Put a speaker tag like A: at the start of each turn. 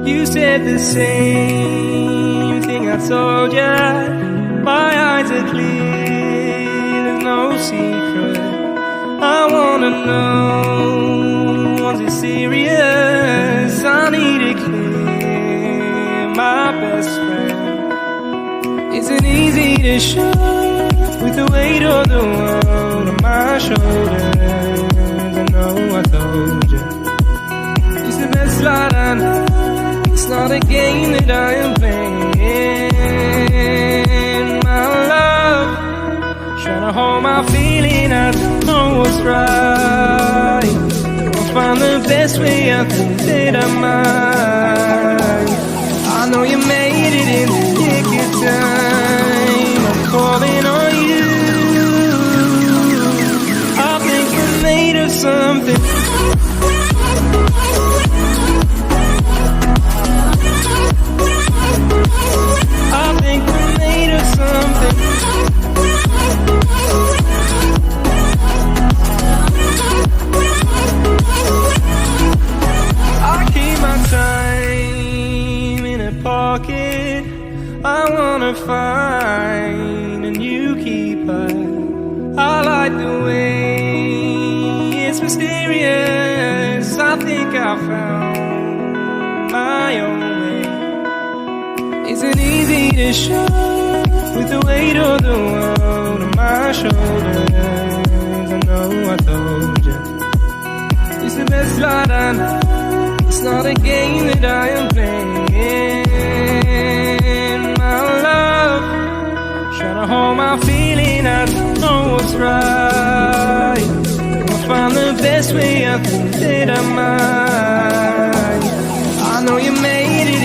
A: You said the same thing I told ya. My eyes are clear, there's no secret. I wanna know, was it serious? I need it clear, my best friend. Isn't easy to show with the weight of the world on my shoulders. I know I told you, it's the best light I know. It's not a game that I am playing. My love, trying to hold my feeling, I don't know what's right. I'll find the best way, I think that I might. I know you made it in the nick of time. I'm calling on you. I think we're made of something. I think we're made of something. I keep my time in a pocket. I wanna find a new keeper. I like the way it's mysterious. I think I found my own way. Isn't easy to show with the weight of the world on my shoulders. I know I told you, it's the best light I know. It's not a game that I am playing. My love, trying to hold my feeling, I don't know what's right. I'll find the best way, I think that I might. I know you made it